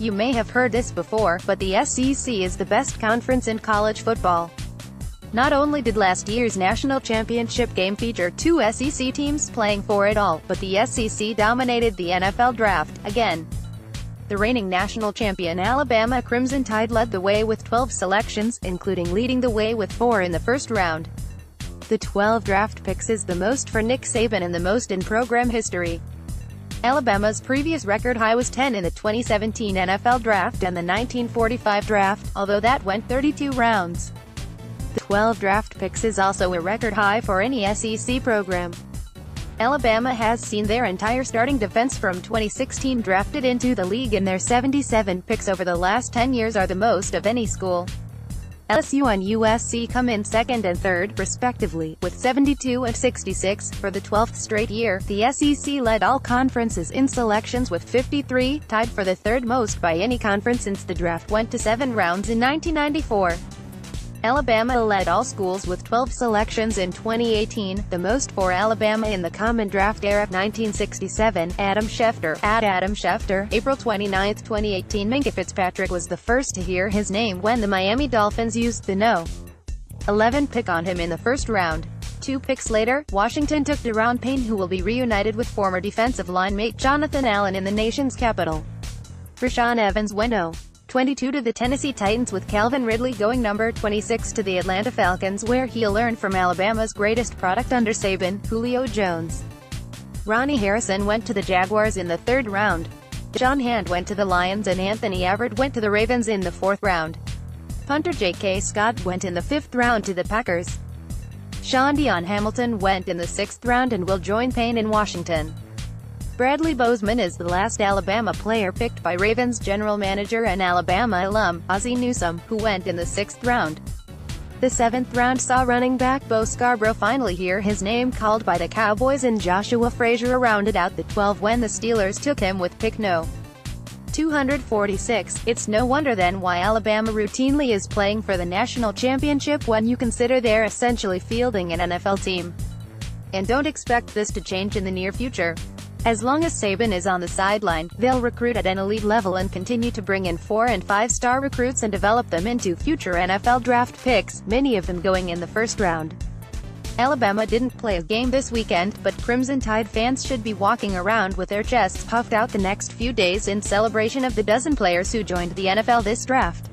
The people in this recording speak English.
You may have heard this before, but the SEC is the best conference in college football. Not only did last year's national championship game feature two SEC teams playing for it all, but the SEC dominated the NFL draft, again. The reigning national champion Alabama Crimson Tide led the way with 12 selections, including leading the way with 4 in the first round. The 12 draft picks is the most for Nick Saban and the most in program history. Alabama's previous record high was 10 in the 2017 NFL Draft and the 1945 Draft, although that went 32 rounds. The 12 draft picks is also a record high for any SEC program. Alabama has seen their entire starting defense from 2016 drafted into the league, and their 77 picks over the last 10 years are the most of any school. LSU and USC come in second and third, respectively, with 72 and 66. For the 12th straight year, the SEC led all conferences in selections with 53, tied for the third most by any conference since the draft went to 7 rounds in 1994. Alabama led all schools with 12 selections in 2018, the most for Alabama in the Common Draft era. 1967, Adam Schefter, @Adam Schefter, April 29, 2018. Minkah Fitzpatrick was the first to hear his name when the Miami Dolphins used the No. 11 pick on him in the first round. 2 picks later, Washington took Daron Payne, who will be reunited with former defensive line mate Jonathan Allen in the nation's capital. Rashaan Evans went 22 to the Tennessee Titans, with Calvin Ridley going number 26 to the Atlanta Falcons, where he'll learn from Alabama's greatest product under Saban, Julio Jones. Ronnie Harrison went to the Jaguars in the 3rd round. John Hand went to the Lions and Anthony Averett went to the Ravens in the 4th round. Punter J.K. Scott went in the 5th round to the Packers. Sean Dion Hamilton went in the 6th round and will join Payne in Washington. Bradley Bozeman is the last Alabama player picked by Ravens general manager and Alabama alum, Ozzie Newsome, who went in the 6th round. The 7th round saw running back Bo Scarborough finally hear his name called by the Cowboys, and Joshua Frazier rounded out the 12 when the Steelers took him with pick No. 246. It's no wonder then why Alabama routinely is playing for the national championship when you consider they're essentially fielding an NFL team. And don't expect this to change in the near future. As long as Saban is on the sideline, they'll recruit at an elite level and continue to bring in 4- and 5-star recruits and develop them into future NFL draft picks, many of them going in the 1st round. Alabama didn't play a game this weekend, but Crimson Tide fans should be walking around with their chests puffed out the next few days in celebration of the dozen players who joined the NFL this draft.